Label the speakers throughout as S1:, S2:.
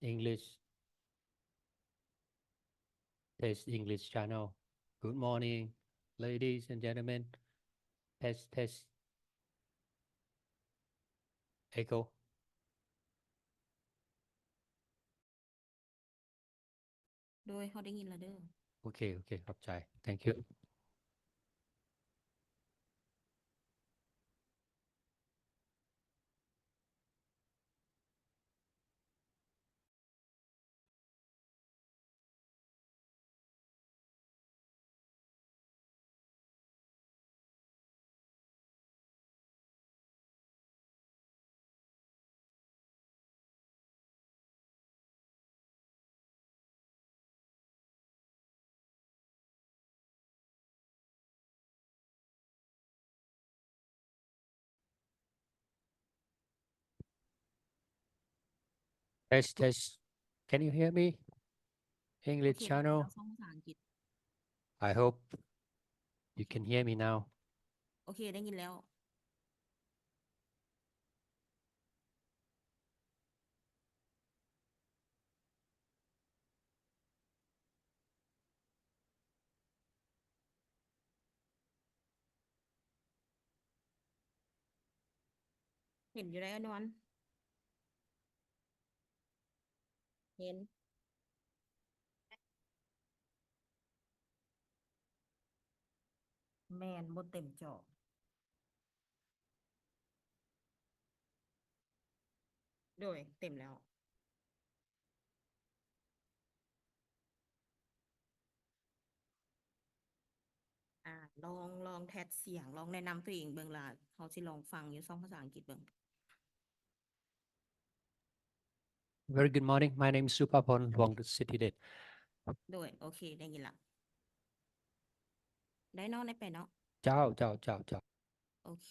S1: English Test English channel. Good morning, ladies and gentlemen. Test. Echo.
S2: โดยเขาได้ยินแล้วเด้อ
S1: โอเคขอบใจ Thank you. Test. Can you hear me?
S2: โอ
S1: English
S2: เคได้ยิน
S1: channel.
S2: แล้วฟังภาษาอังกฤษ
S1: I hope you can hear me now.
S2: โอเคได้ยินแล้วเห็นอยู่ได้อนวันเห็นแม่นบ่เต็มจอโดยเต็มแล้วลองแทสเสียงลองแนะนำตัวเองเบิ่งล่ะเขาสิลองฟังอยู่2ภาษาอังกฤษเบิ่ง
S1: Very good morning. My name is Souphaphone LOUANGDOUANGSITHIDET.
S2: โดยโอเคได้ยินละได้เนาะได้ไปเนาะ
S1: เจ้า
S2: โอเค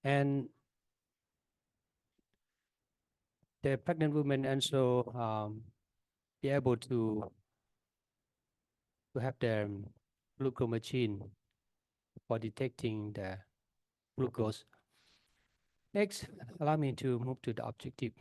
S1: And the pregnant women also be able to have their glucose machine for detecting the glucose. Next, allow me to move to the objective.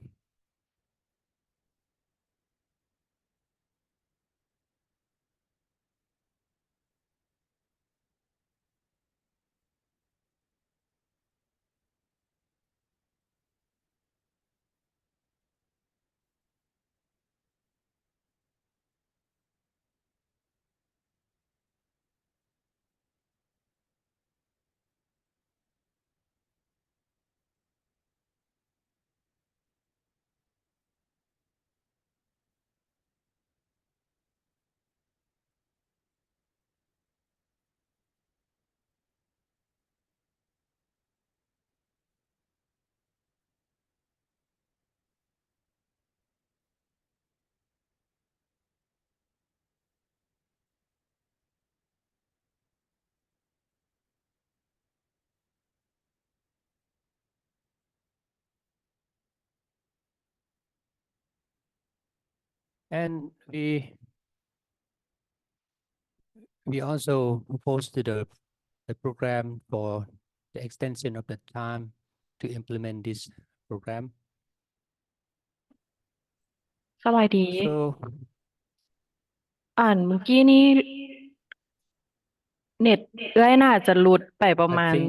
S1: And we also propose to the program for the extension of the time to implement this program.
S3: สบายดี
S1: So
S3: เมื่อกี้นี้เน็ตน่าจะหลุดไปประ
S1: I
S3: มาณ
S1: think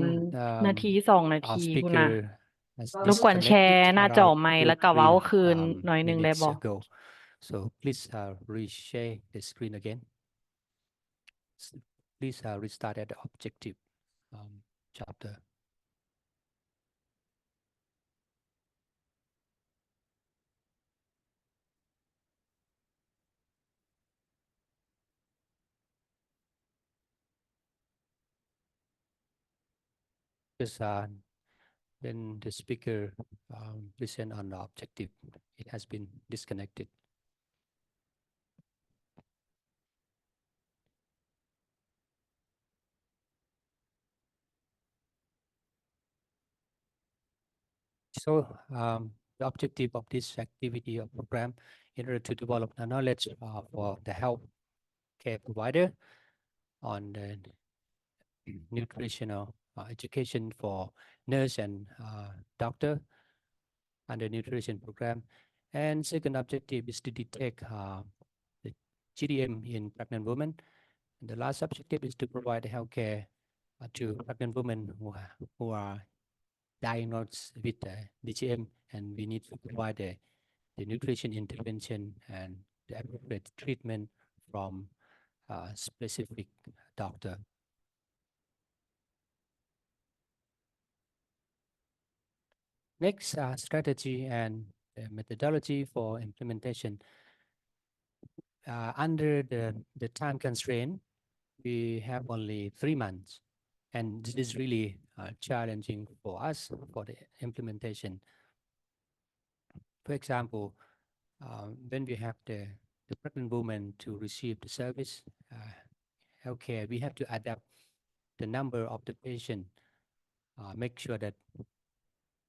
S3: นาที2 นา
S1: our
S3: ทีพุ่นน่ะ
S1: speaker has
S3: รบกวนแชร์
S1: disconnected
S3: หน้า
S1: at
S3: จอ
S1: around
S3: ใหม่
S1: 2
S3: แล้วก็
S1: 3
S3: เว้าคืนหน่อยหนึงได้
S1: minutes
S3: บ่
S1: ago. So please reshare the screen again. Please restart at the objective chapter. Just when the speaker present on the objective, it has been disconnected. So the objective of this activity or program in order to develop the knowledge for the health care provider on the nutritional education for nurse and doctor under nutrition program. And second objective is to detect the GDM in pregnant women. And the last objective is to provide health care to pregnant women who are diagnosed with DGM, and we need to provide the nutrition intervention and the appropriate treatment from a specific doctor. Next, strategy and methodology for implementation. Under the time constraint, we have only 3 months, and this is really challenging for us for the implementation. For example, when we have the pregnant woman to receive the service healthcare, we have to adapt the number of the patient, make sure that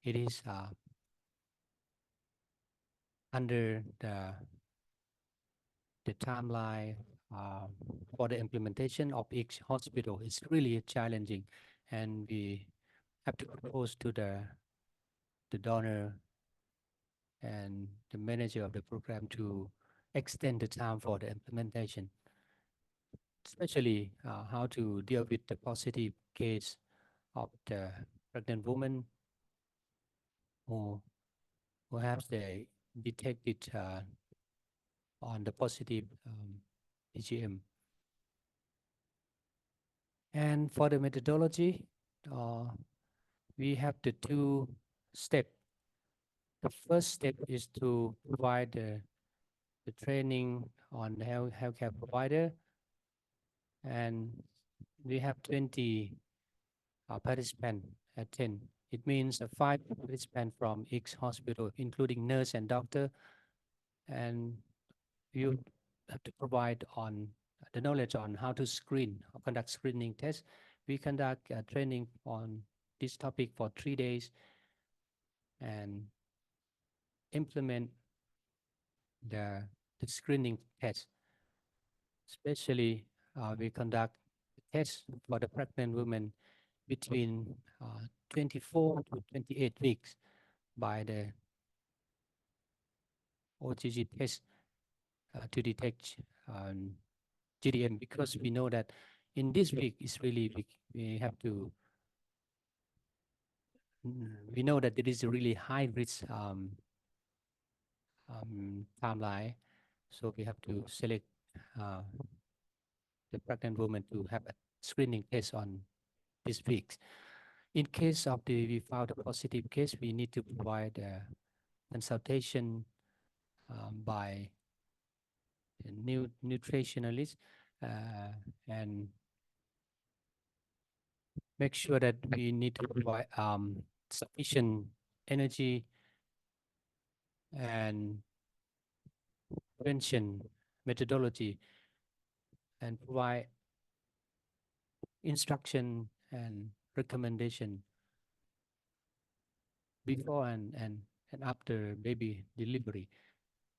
S1: it is under the timeline for the implementation of each hospital. It's really challenging, and we have to propose to the donor and the manager of the program to extend the time for the implementation, especially how to deal with the positive case of the pregnant woman who have the detected on the positive DGM. And for the methodology, we have the 2 steps. The first step is to provide the training on the healthcare provider, and we have 20 participants attend. It means 5 participants from each hospital, including nurse and doctor, and you have to provide on the knowledge on how to screen or conduct screening tests we conduct training on this topic for 3 days and implement the screening test. Especially, we conduct tests for the pregnant women between 24 to 28 weeks by the OGG test to detect GDM, because we know that in this week is really big. We know that there is a really high risk timeline, so we have to select the pregnant woman to have a screening test on this week. In case of we found a positive case, we need to provide a consultation by a nutritionalist and make sure that we need to provide sufficient energy and prevention methodology and provide instruction and recommendation before and after baby delivery.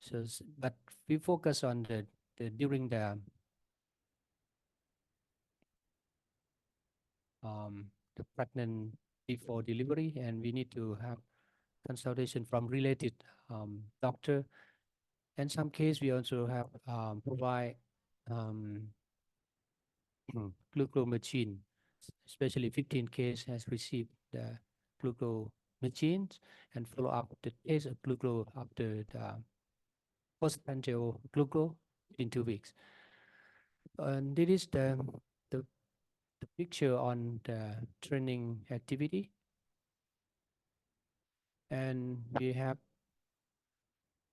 S1: So, but we focus on the during the pregnant before delivery, and we need to have consultation from related doctor. In some case, we also have provide glucose machine, especially 15 case has received the glucose machines and follow up the test of glucose after the postprandial glucose in 2 weeks. And this is the picture on the training activity. And we have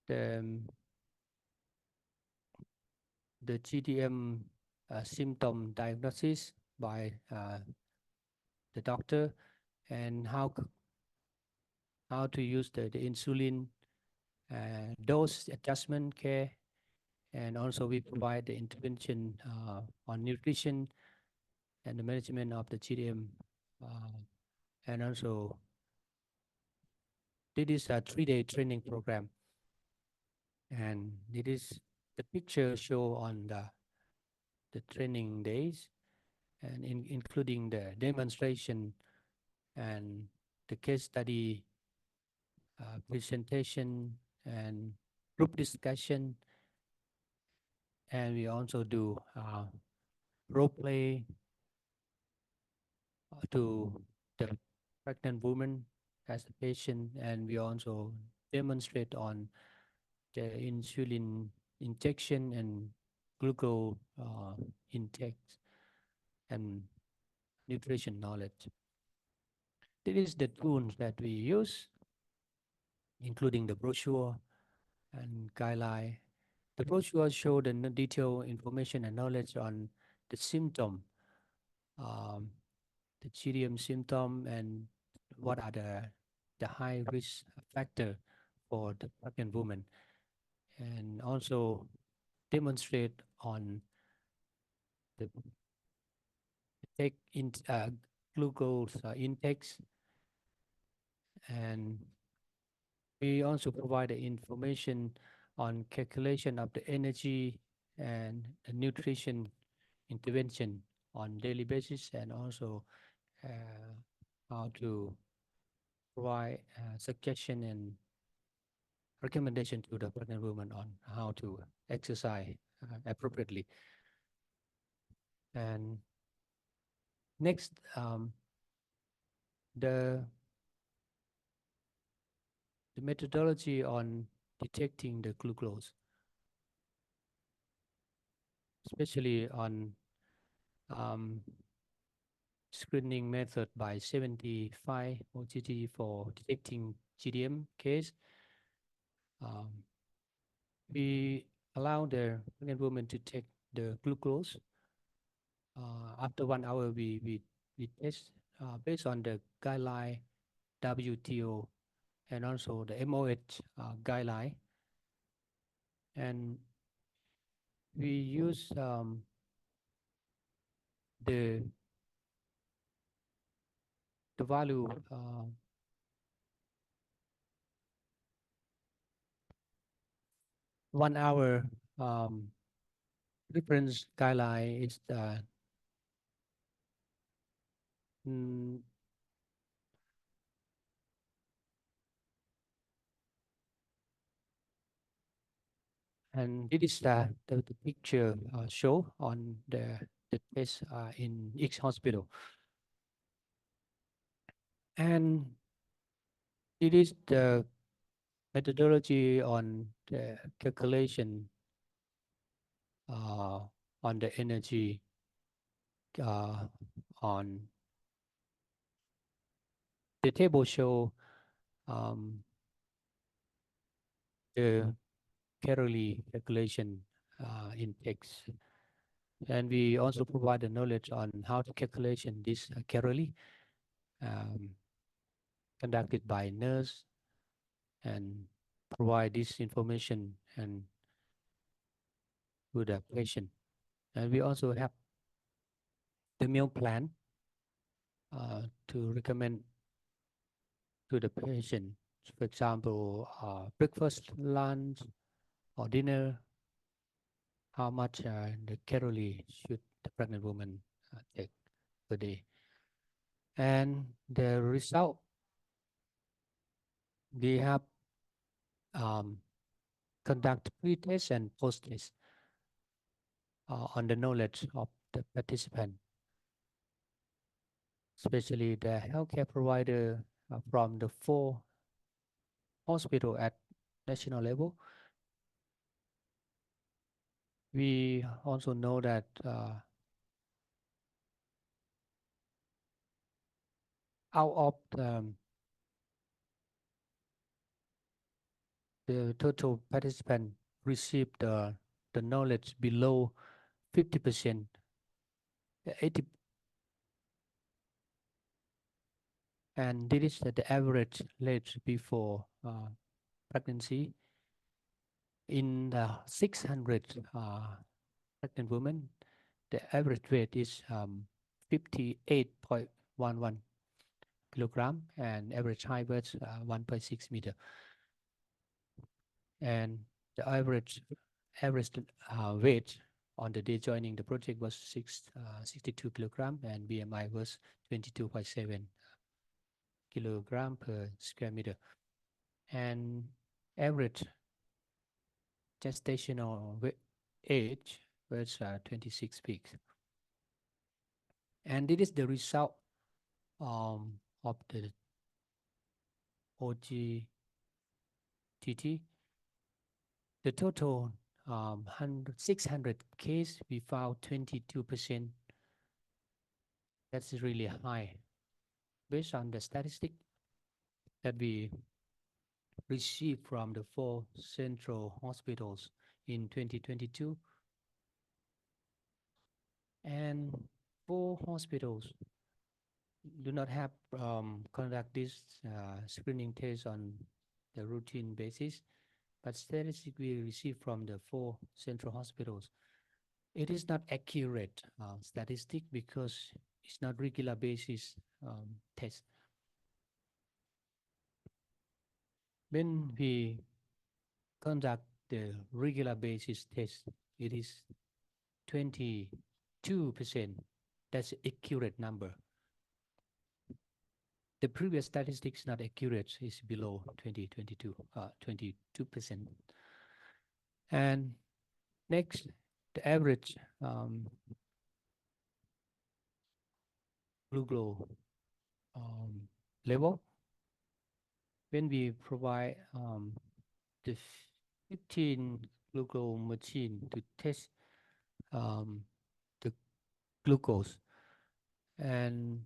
S1: the GDM symptom diagnosis by the doctor, and how to use the insulin dose adjustment care, and also we provide the intervention on nutrition and the management of the GDM, and also this is a 3-day training program, and it is the picture show on the training days, and including the demonstration and the case study presentation and group discussion, and we also do role play to the pregnant woman as a patient, and we also demonstrate on the insulin injection and glucose intake and nutrition knowledge. This is the tools that we use, including the brochure and guideline. The brochure show the detailed information and knowledge on the symptom, the GDM symptom, and what are the high risk factor for the pregnant woman, and also demonstrate on the take in glucose intakes, and we also provide the information on calculation of the energy and the nutrition intervention on daily basis, and also how to provide suggestion and recommendation to the pregnant woman on how to exercise appropriately. And next, the methodology on detecting the glucose, especially on screening method by 75 OGG for detecting GDM case. We allow the pregnant woman to take the glucose. After 1 hour, we test based on the guideline WTO and also the MOH guideline, and we use the the value 1 hour reference guideline is and it is the picture show on the test in each hospital. And it is the methodology on the calculation on the energy on the table show the calorie calculation in text. And we also provide the knowledge on how to calculate this calorie conducted by nurse and provide this information and to the patient. And we also have the meal plan to recommend to the patient. For example, breakfast, lunch, or dinner, how much the calorie should the pregnant woman take per day. And the result, we have conduct pre-test and post-test on the knowledge of the participant, especially the healthcare provider from the 4 hospitals at national level. We also know that out of the total participant received the knowledge below 50%, 80, and this is the average rate before pregnancy. In the 600 pregnant women, the average weight is 58.11 kilogram and average height was 1.6 meter. And the average weight on the day joining the project was 62 kilogram and BMI was 22.7 kilogram per square meter. And average gestational age was 26 weeks. And it is the result of the OGTT. The total 600 case, we found 22%. That's really high. Based on the statistic that we received from the 4 central hospitals in 2022, and 4 hospitals do not have conduct this screening test on the routine basis, but statistics we received from the 4 central hospitals, it is not accurate statistic because it's not regular basis test. When we conduct the regular basis test, it is 22%. That's an accurate number. The previous statistics not accurate, is below 22%. And next, the average glucose level. When we provide the 15 glucose machine to test the glucose, and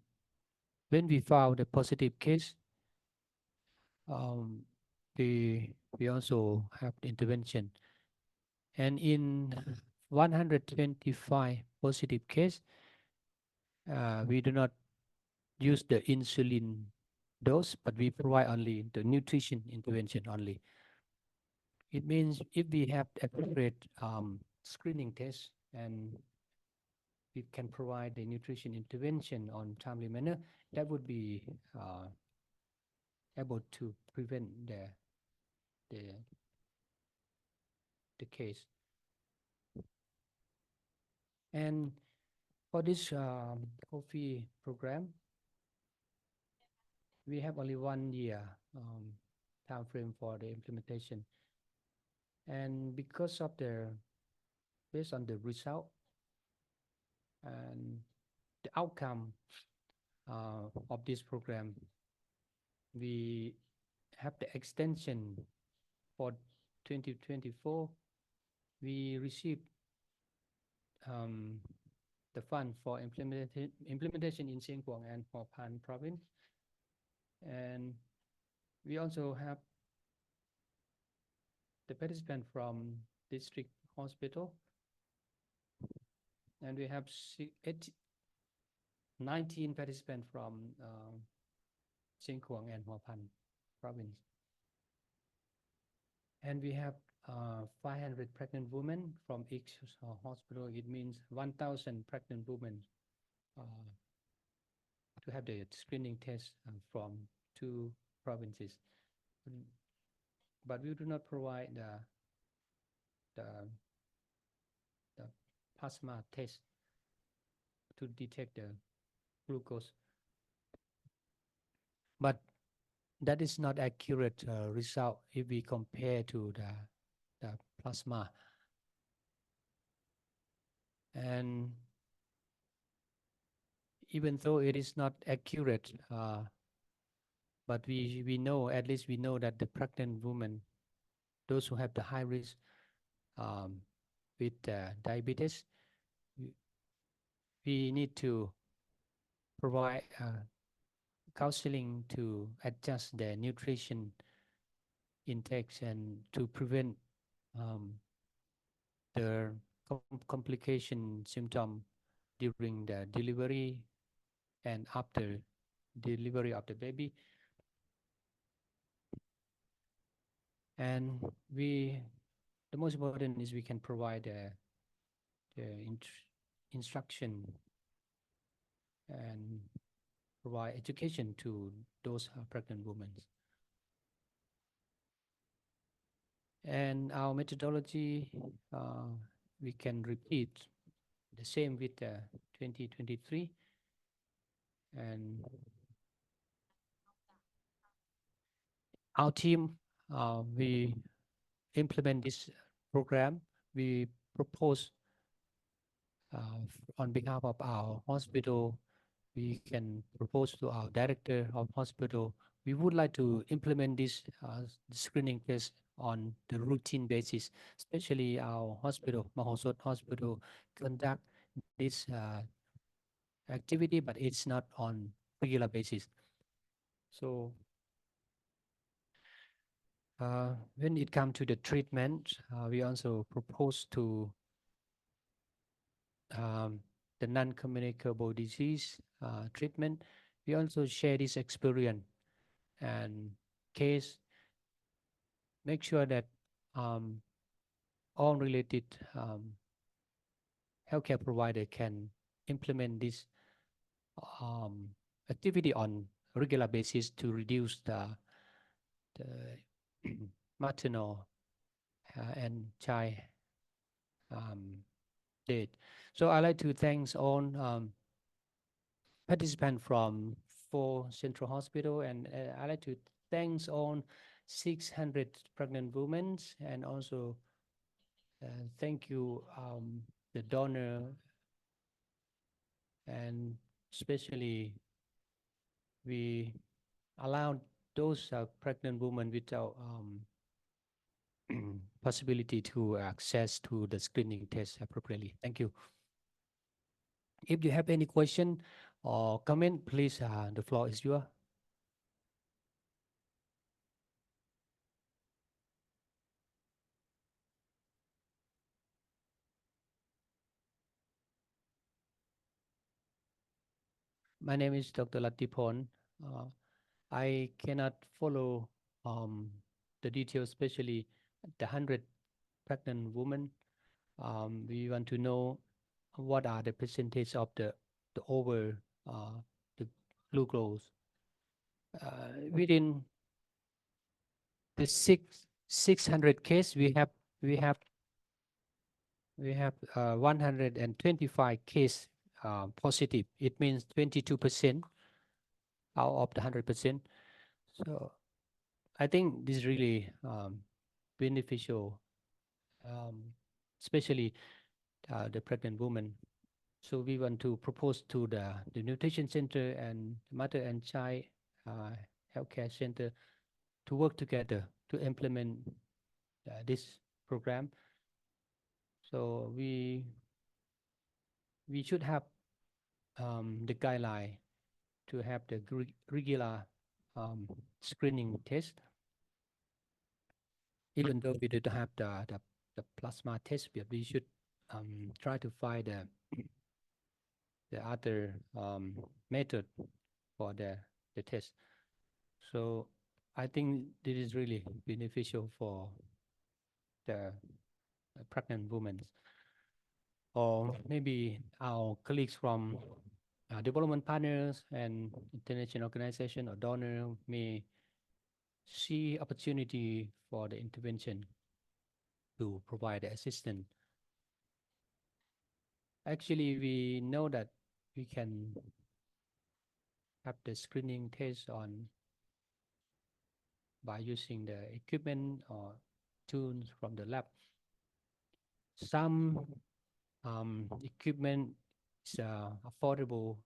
S1: when we found a positive case, we also have the intervention. And in 125 positive case, we do not use the insulin dose, but we provide only the nutrition intervention only. It means if we have accurate screening test and we can provide the nutrition intervention on timely manner, that would be able to prevent the case. And for this coffee program, we have only 1 year time frame for the implementation. And because of based on the result and the outcome of this program, we have the extension for 2024. We received the fund for implementation in Sieng Kuang and Hua Pan province. And we also have the participant from district hospital, and we have 19 participants from Sieng Kuang and Hua Pan province. And we have 500 pregnant women from each hospital. It means 1,000 pregnant women to have the screening test from 2 provinces. But we do not provide the plasma test to detect the glucose. But that is not accurate result if we compare to the plasma. And even though it is not accurate, but we know, at least we know that the pregnant women, those who have the high risk with diabetes, we need to provide counseling to adjust their nutrition intakes and to prevent the complication symptom during the delivery and after delivery of the baby. And the most important is we can provide the instruction and provide education to those pregnant women. And our methodology, we can repeat the same with 2023. And our team, we implement this program. We propose on behalf of our hospital, we can propose to our director of hospital, we would like to implement this screening test on the routine basis, especially our hospital, Mahosot hospital, conduct this activity, but it's not on regular basis. So when it comes to the treatment, we also propose to the non-communicable disease treatment. We also share this experience and case, make sure that all related healthcare provider can implement this activity on regular basis to reduce the maternal and child death. So I'd like to thank all participants from 4 central hospital, and I'd like to thank all 600 pregnant women, and also thank you the donor, and especially we allow those pregnant women without possibility to access to the screening test appropriately. Thank you. If you have any question or comment, please, the floor is yours. My name is Dr. Latipon. I cannot follow the details, especially the 100 pregnant women. We want to know what are the percentage of the over the glucose within the 600 case we have 125 case positive. It means 22% out of the 100%. So I think this is really beneficial, especially the pregnant woman. So we want to propose to the nutrition center and mother and child healthcare center to work together to implement this program. So we should have the guideline to have the regular screening test. Even though we don't have the plasma test, but we should try to find the other method for the test. So I think this is really beneficial for the pregnant women, or maybe our colleagues from development partners and international organization or donor may see opportunity for the intervention to provide the assistance. Actually, we know that we can have the screening test on by using the equipment or tools from the lab. Some equipment is affordable,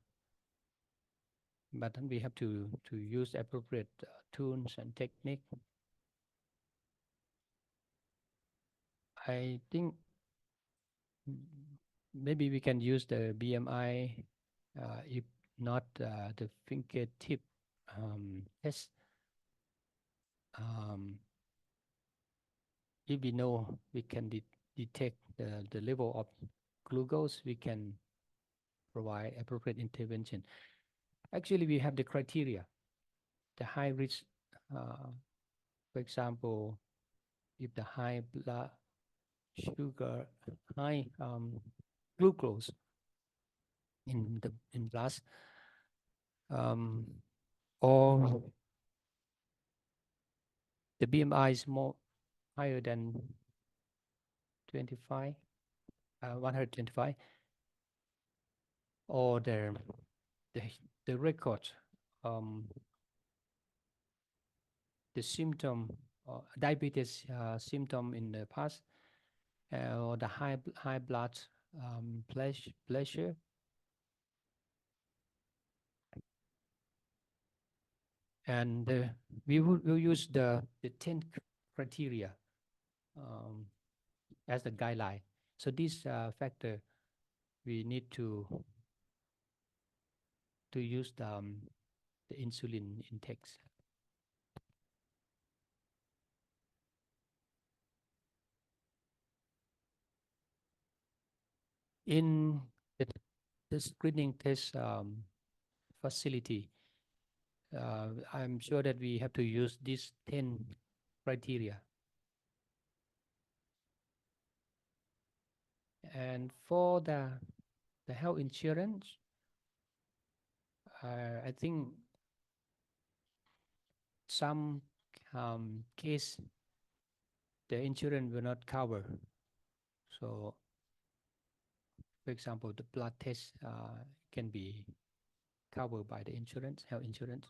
S1: but then we have to use appropriate tools and technique. I think maybe we can use the BMI, if not the fingertip test. If we know we can detect the level of glucose, we can provide appropriate intervention. Actually, we have the criteria. The high risk, for example, if the high blood sugar, high glucose in blood, or the BMI is more higher than 125, or the record, the symptom, diabetes symptom in the past, or the high blood pressure. And we will use the 10 criteria as the guideline. So this factor we need to use the insulin intakes. In the screening test facility, I'm sure that we have to use these 10 criteria. And for the health insurance, I think some case the insurance will not cover. So, for example, the blood test can be covered by the insurance, health insurance.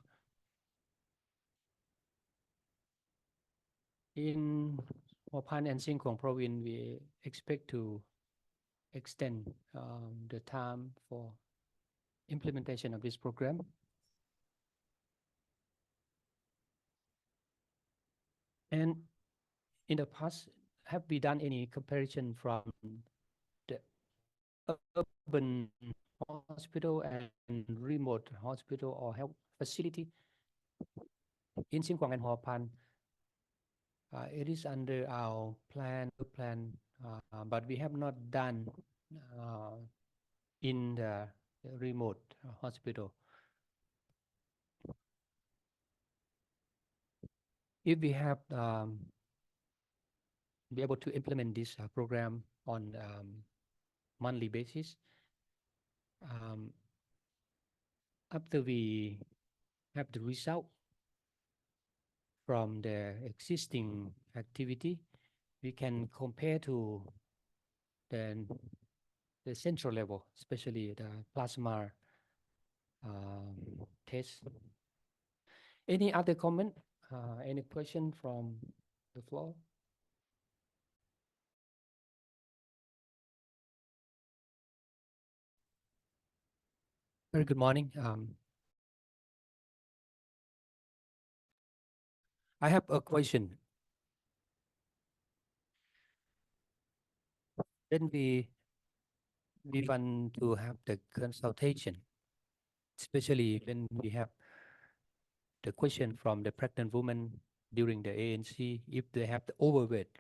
S1: In Hua and Xinjiang province, we expect to extend the time for implementation of this program. And in the past, have we done any comparison from the urban hospital and remote hospital or health facility? In Xinjiang and Hua, it is under our plan, but we have not done in the remote hospital. If we have be able to implement this program on monthly basis. After we have the result from the existing activity, we can compare to the central level, especially the plasma test. Any other comment? Any question from the floor? Very good morning. I have a question. When we want to have the consultation, especially when we have the question from the pregnant woman during the ANC, if they have the overweight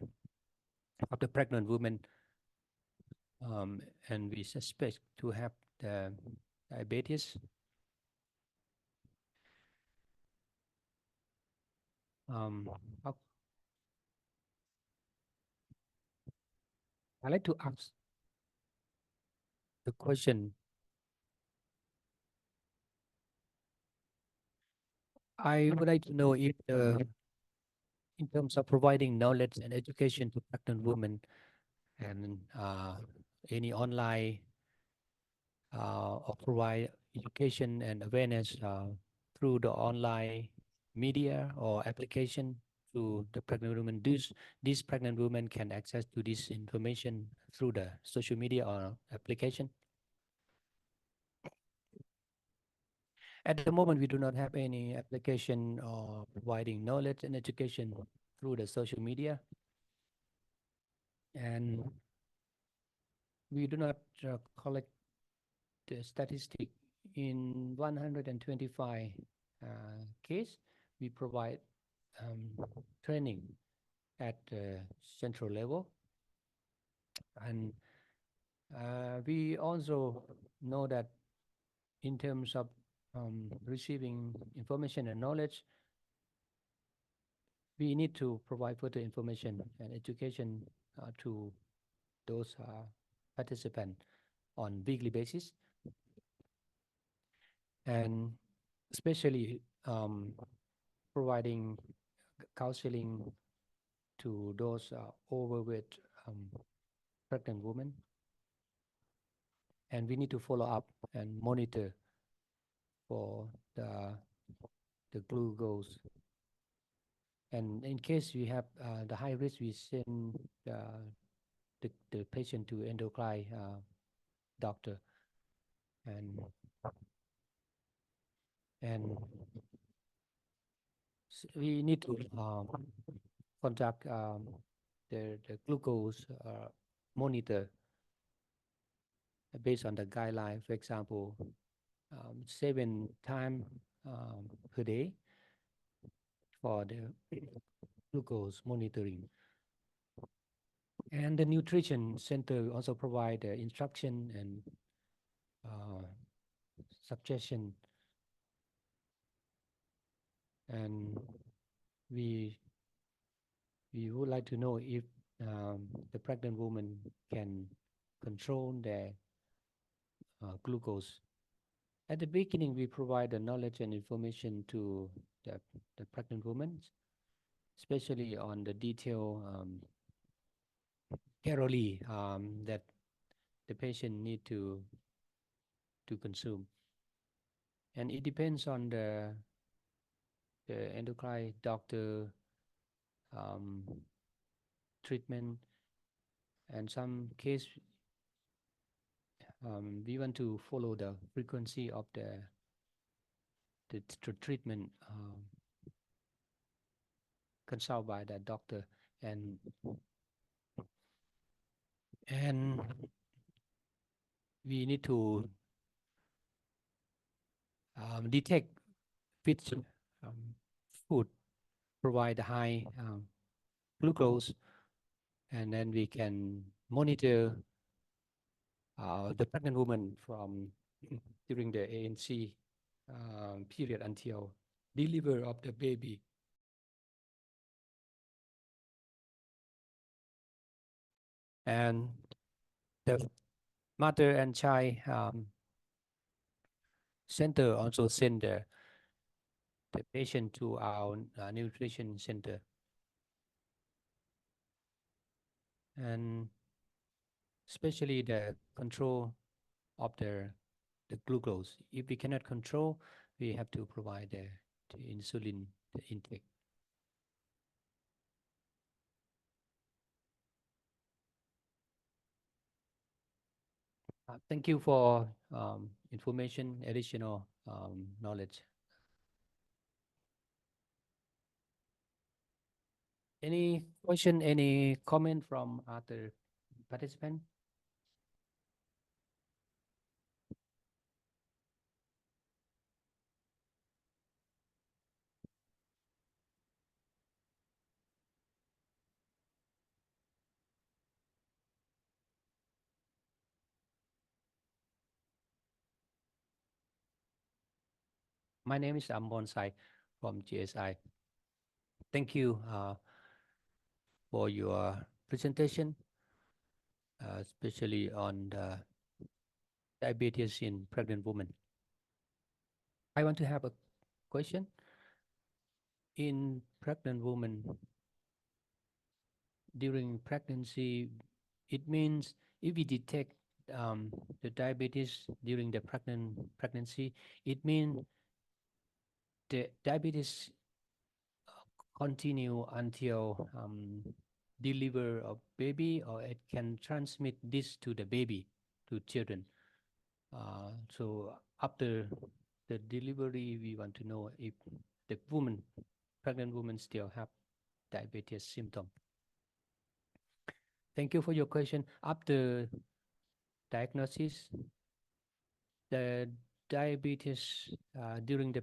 S1: of the pregnant woman, and we suspect to have the diabetes, I'd like to ask the question. I would like to know if in terms of providing knowledge and education to pregnant women and any online or provide education and awareness through the online media or application to the pregnant women. These pregnant women can access to this information through the social media or application. At the moment, we do not have any application or providing knowledge and education through the social media, and we do not collect the statistic in 125 case. We provide training at the central level, and we also know that in terms of receiving information and knowledge, we need to provide further information and education to those participants on weekly basis, and especially providing counseling to those overweight pregnant women, and we need to follow up and monitor for the glucose, and in case we have the high risk, we send the patient to endocrine doctor, and we need to conduct the glucose monitor based on the guideline. For example, 7 times per day for the glucose monitoring. And the nutrition center also provide the instruction and suggestion, and we would like to know if the pregnant woman can control their glucose. At the beginning, we provide the knowledge and information to the pregnant women, especially on the detail calorie that the patient need to consume, and it depends on the endocrine doctor treatment, and some case we want to follow the frequency of the treatment consulted by the doctor, and we need to detect which food provide high glucose, and then we can monitor the pregnant woman from during the ANC period until delivery of the baby. And the mother and child center also send the patient to our nutrition center. And especially the control of the glucose. If we cannot control, we have to provide the insulin the intake. Thank you for information, additional knowledge. Any question, any comment from other participants? My name is Bonsai from GSI. Thank you for your presentation, especially on the diabetes in pregnant women. I want to have a question. In pregnant women, during pregnancy, it means if we detect the diabetes during the pregnancy, it means the diabetes continue until deliver a baby, or it can transmit this to the baby, to children. So after the delivery, we want to know if the pregnant woman still have diabetes symptom. Thank you for your question. After diagnosis, the diabetes during the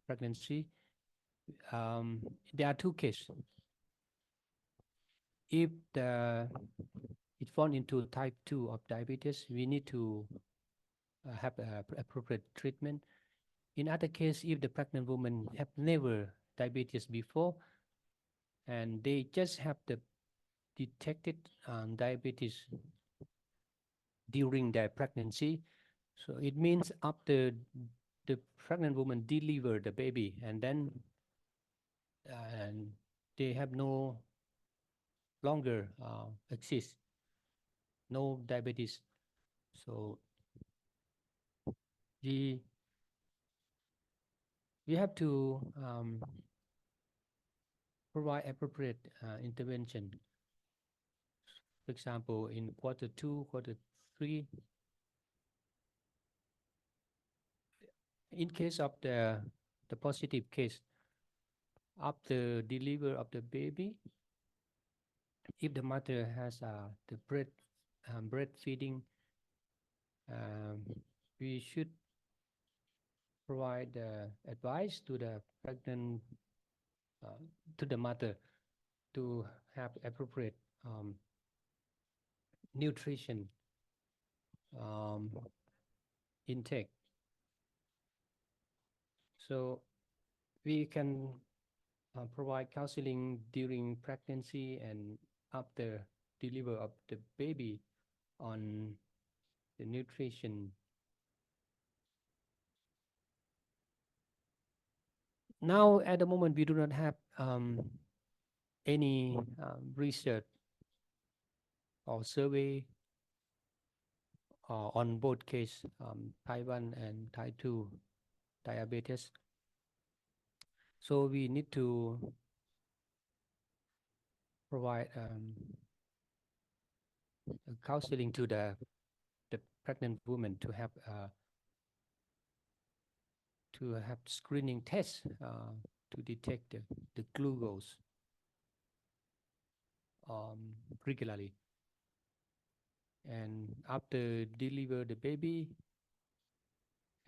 S1: pregnancy, there are two cases. If it falls into type 2 of diabetes, we need to have appropriate treatment. In other case, if the pregnant woman have never diabetes before, and they just have the detected diabetes during their pregnancy, so it means after the pregnant woman deliver the baby, and then they have no longer exist, no diabetes. So we have to provide appropriate intervention. For example, in quarter 2, quarter 3, in case of the positive case, after delivery of the baby, if the mother has the breastfeeding, we should provide advice to the pregnant, to the mother, to have appropriate nutrition intake. So we can provide counseling during pregnancy and after delivery of the baby on the nutrition. Now, at the moment, we do not have any research or survey on both case, type 1 and type 2 diabetes. So we need to provide counseling to the pregnant woman to have screening tests to detect the glucose regularly. And after deliver the baby,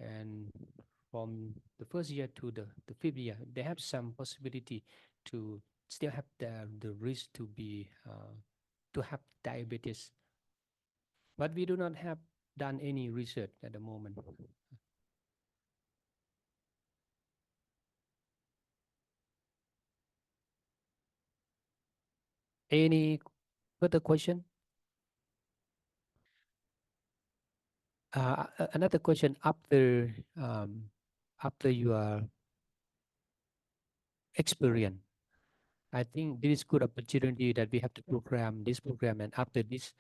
S1: and from the first year to the 5th year, they have some possibility to still have the risk to be to have diabetes. But we do not have done any research at the moment. Any further question? Another question after your experience. I think this is good opportunity that we have to program this program, and after this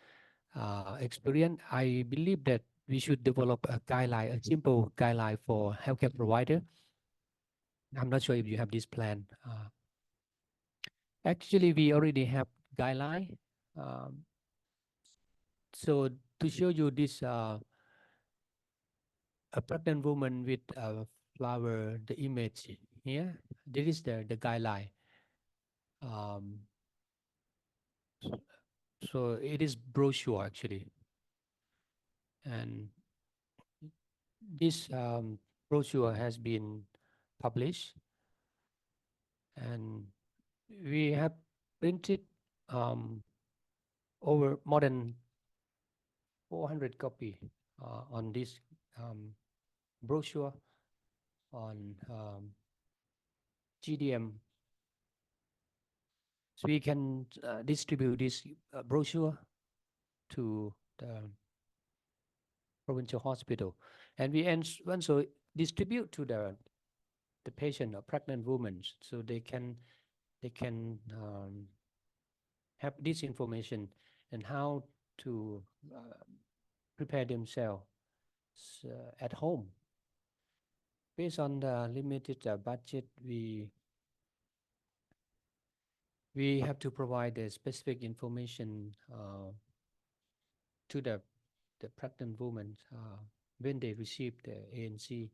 S1: experience, I believe that we should develop a guideline, a simple guideline for healthcare provider. I'm not sure if you have this plan. Actually, we already have guideline. So to show you this, a pregnant woman with a flower, the image here, this is the guideline. So it is brochure actually, and this brochure has been published, and we have printed over more than 400 copy on this brochure on GDM. So we can distribute this brochure to the provincial hospital, and we also distribute to the patient or pregnant women, so they can have this information and how to prepare themselves at home. Based on the limited budget, we have to provide the specific information to the pregnant women when they receive the ANC.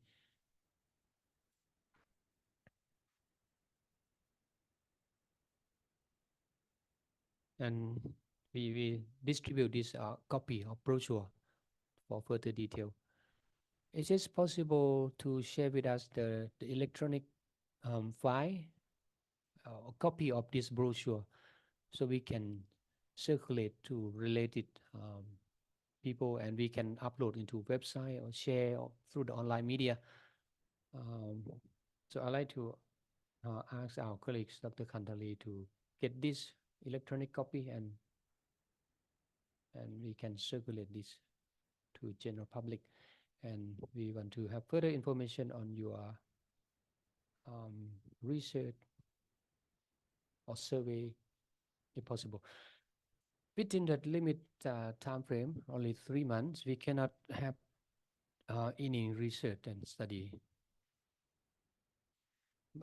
S1: And we distribute this copy of brochure for further detail. Is it possible to share with us the electronic file or copy of this brochure, so we can circulate to related people, and we can upload into website or share through the online media? So I'd like to ask our colleagues, Dr. Kantali, to get this electronic copy, and we can circulate this to general public. And we want to have further information on your research or survey, if possible. Within that limit time frame, only 3 months, we cannot have any research and study.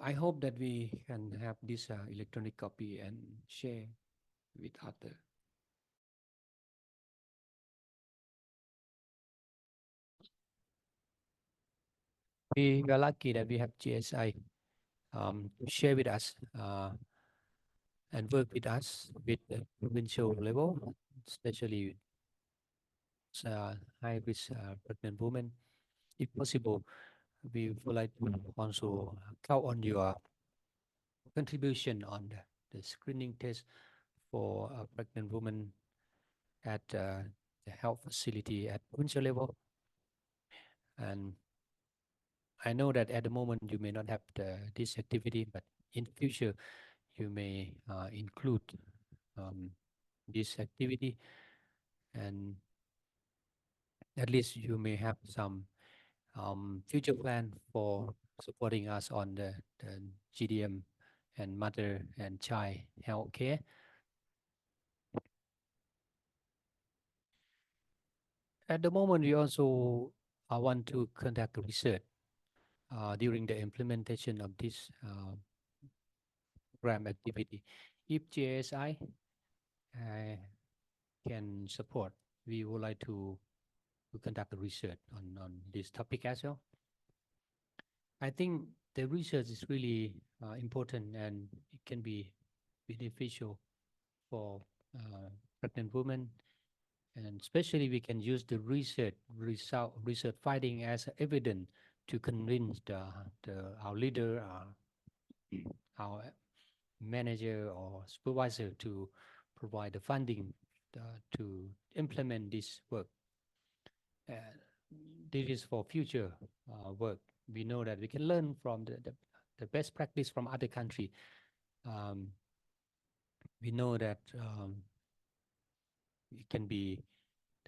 S1: I hope that we can have this electronic copy and share with others. We are lucky that we have GSI to share with us and work with us with the provincial level, especially high-risk pregnant women. If possible, we would like to also count on your contribution on the screening test for a pregnant woman at the health facility at provincial level. And I know that at the moment you may not have this activity, but in the future you may include this activity, and at least you may have some future plan for supporting us on the GDM and mother and child health care. At the moment, we also want to conduct research during the implementation of this program activity. If GSI can support, we would like to conduct research on this topic as well. I think the research is really important, and it can be beneficial for pregnant women, and especially we can use the research finding as evidence to convince our leader, our manager or supervisor to provide the funding to implement this work. This is for future work. We know that we can learn from the best practice from other countries. We know that it can be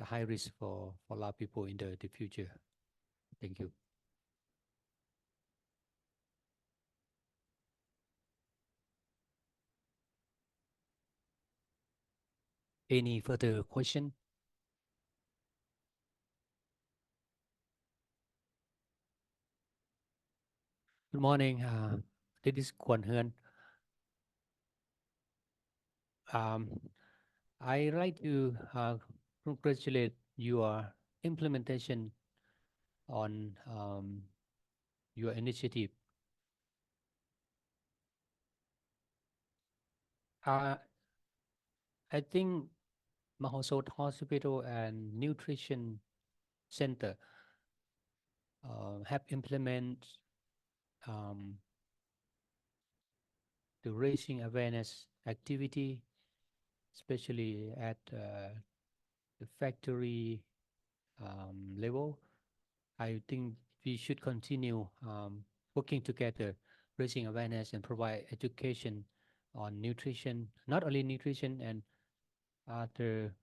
S1: the high risk for a lot of people in the future. Thank you. Any further question? Good morning. This is Kwan Hearn. I like to congratulate your implementation on your initiative. I think Mahosot Hospital and Nutrition Center have implemented the raising awareness activity, especially at the factory level. I think we should continue working together, raising awareness and provide education on nutrition, not only nutrition and other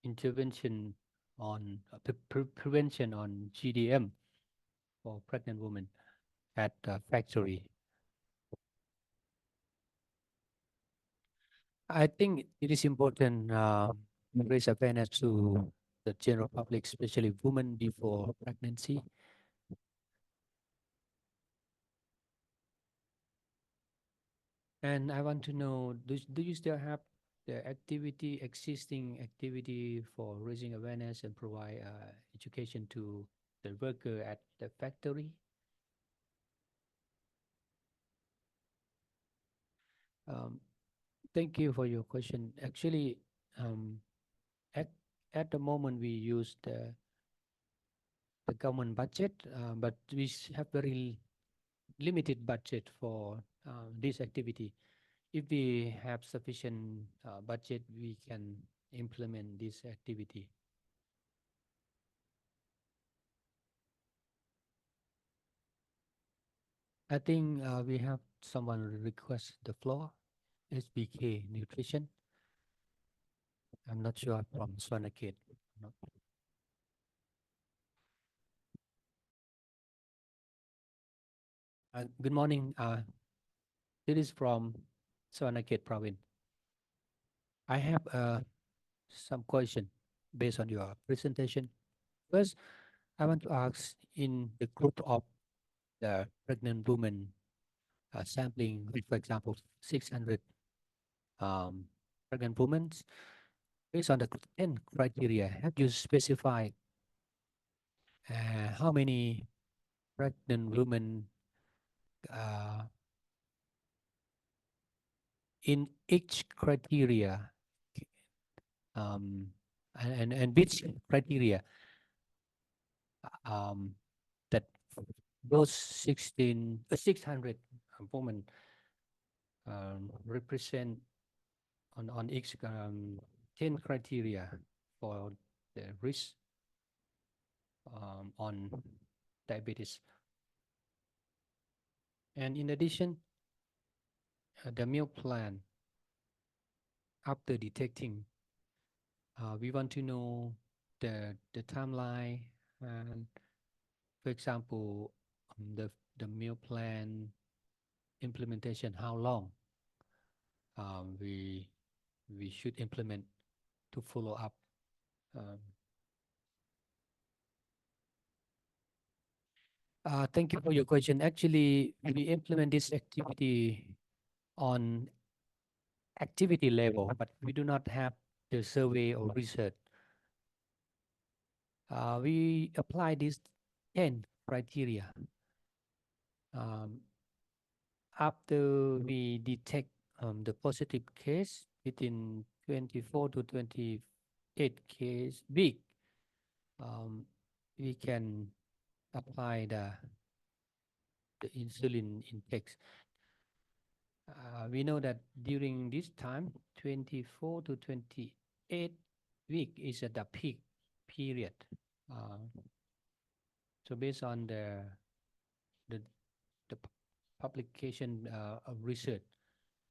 S1: intervention on prevention on GDM for pregnant women at the factory. I think it is important to raise awareness to the general public, especially women before pregnancy. And I want to know, do you still have the existing activity for raising awareness and provide education to the worker at the factory? Thank you for your question. Actually, at the moment we use the government budget, but we have very limited budget for this activity. If we have sufficient budget, we can implement this activity. I think we have someone request the floor. SBK Nutrition. I'm not sure from Swanakhet. Good morning. This is from Swanakhet province. I have some question based on your presentation. First, I want to ask, in the group of the pregnant women sampling, for example, 600 pregnant women, based on the 10 criteria, have you specified how many pregnant women in each criteria, and which criteria that those 600 women represent on each 10 criteria for the risk on diabetes. And in addition, the meal plan, after detecting, we want to know the timeline, and for example, the meal plan implementation, how long we should implement to follow up. Thank you for your question. Actually, we implement this activity on activity level, but we do not have the survey or research. We apply these 10 criteria. After we detect the positive case within 24 to 28 weeks, we can apply the insulin intake. We know that during this time, 24 to 28 weeks is at the peak period. So based on the publication of research,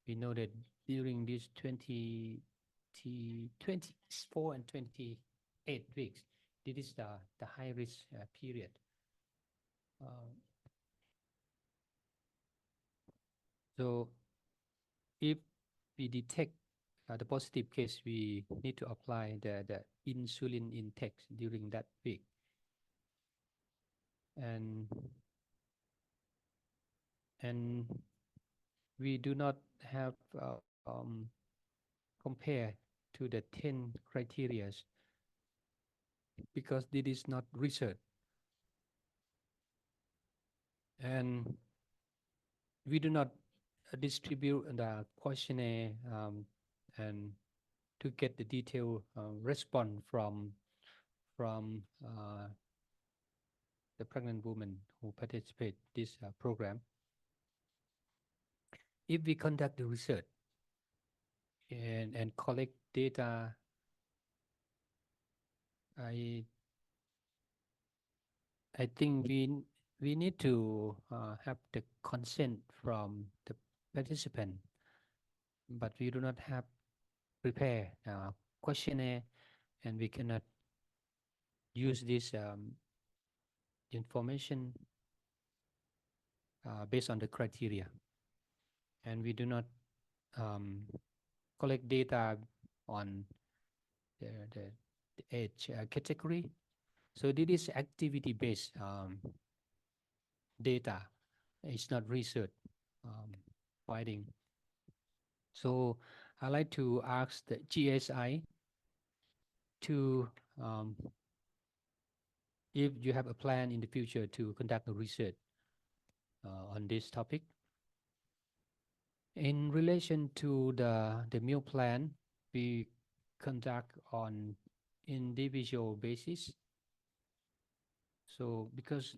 S1: we know that during this 28 24 and 28 weeks. This is the high risk period. So if we detect the positive case, we need to apply the insulin intake during that week. And we do not have compare to the 10 criteria because this is not research. And we do not distribute the questionnaire and to get the detailed response from the pregnant woman who participate this program. If we conduct the research and collect data, I think we need to have the consent from the participant, but we do not have prepare questionnaire, and we cannot use this information based on the criteria, and we do not collect data on the age category. So this is activity-based data. It's not research finding. So I'd like to ask the GSI to if you have a plan in the future to conduct a research on this topic. In relation to the meal plan, we conduct on individual basis. So because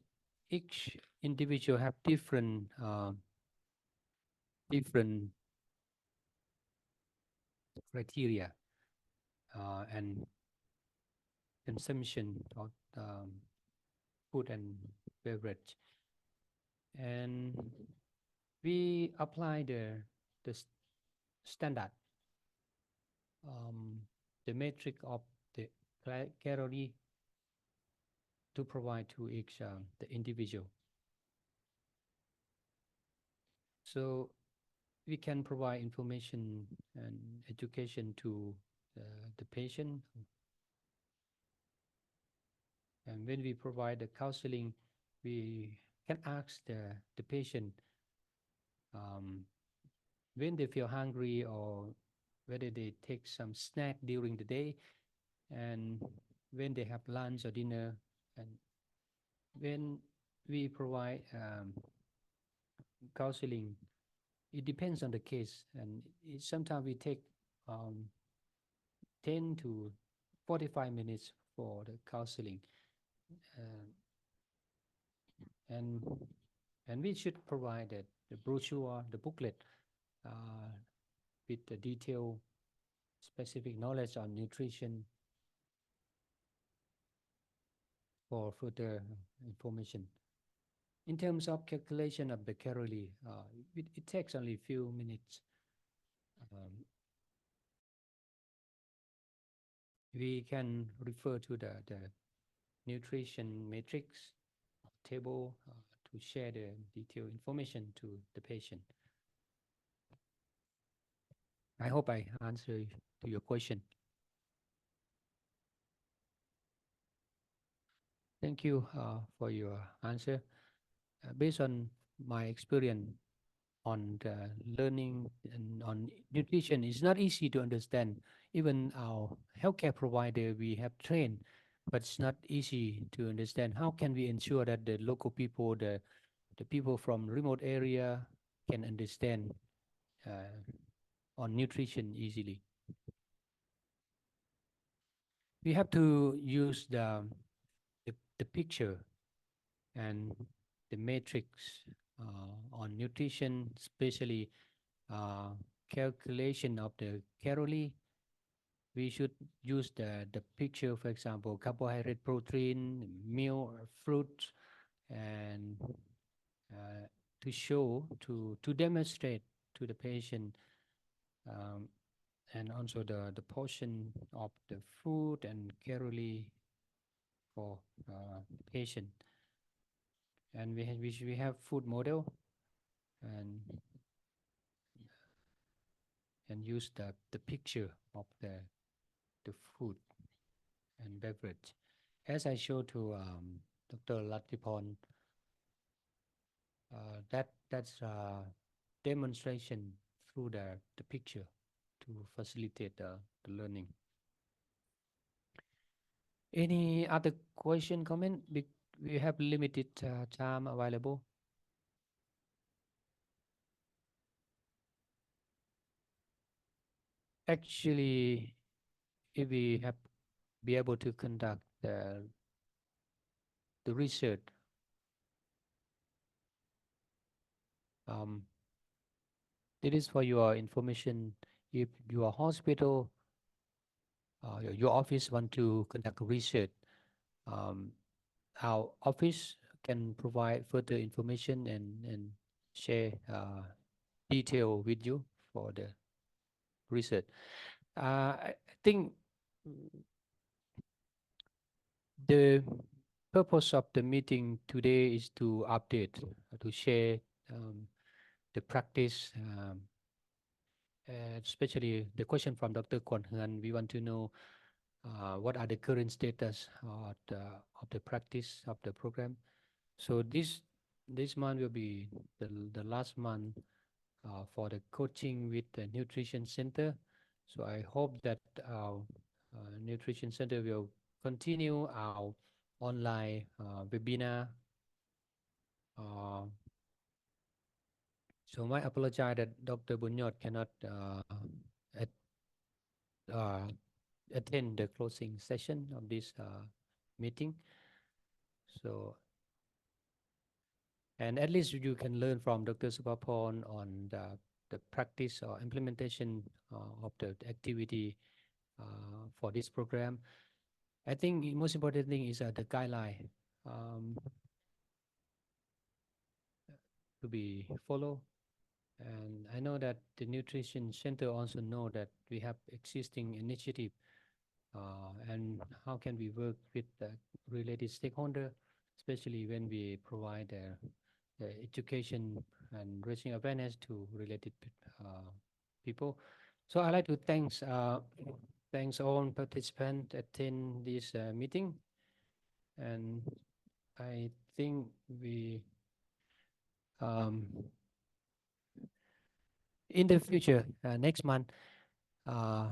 S1: each individual have different criteria and consumption of food and beverage, and we apply the standard the metric of the calorie to provide to each the individual. So we can provide information and education to the patient, and when we provide the counseling, we can ask the patient when they feel hungry or whether they take some snack during the day, and when they have lunch or dinner, and when we provide counseling, it depends on the case, and sometimes we take 10 to 45 minutes for the counseling, and we should provide the brochure, the booklet with the detailed specific knowledge on nutrition for further information. In terms of calculation of the calorie, it takes only a few minutes. We can refer to the nutrition matrix table to share the detailed information to the patient. I hope I answered to your question. Thank you for your answer. Based on my experience on the learning and on nutrition, it's not easy to understand. Even our healthcare provider, we have trained, but it's not easy to understand. How can we ensure that the local people, the people from remote area can understand on nutrition easily? We have to use the picture and the matrix on nutrition, especially calculation of the calorie. We should use the picture, for example, carbohydrate, protein, meal, fruit, and to show, to demonstrate to the patient and also the portion of the food and calorie for patient. And we have food model and use the picture of the food and beverage. As I showed to Dr. Latipon, that's demonstration through the picture to facilitate the learning. Any other question, comment? We have limited time available. Actually, if we have be able to conduct the research, it is for your information. If your hospital, your office want to conduct research, our office can provide further information and share detail with you for the research. I think the purpose of the meeting today is to update, to share the practice, especially the question from Dr. Kwon Heun. We want to know what are the current status of the practice of the program. So this month will be the last month for the coaching with the nutrition center. So I hope that our nutrition center will continue our online webinar. So I apologize that Dr. Bunyot cannot attend the closing session of this meeting. So, and at least you can learn from Dr. Souphaphone on the practice or implementation of the activity for this program. I think the most important thing is the guideline to be followed. And I know that the nutrition center also know that we have existing initiative and how can we work with the related stakeholder, especially when we provide the education and raising awareness to related people. So I'd like to thanks all participants attend this meeting, and I think we in the future next month I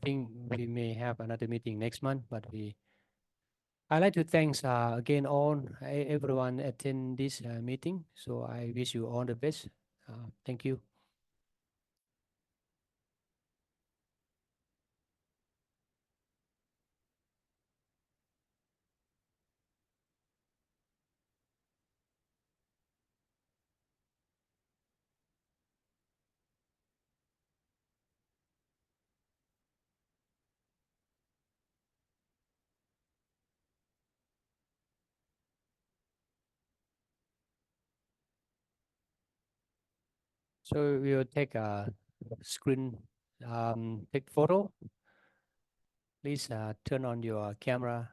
S1: think we may have another meeting next month, but I'd like to thanks again all everyone attend this meeting. So I wish you all the best. Thank you. So we will take a screen, take photo. Please turn on your camera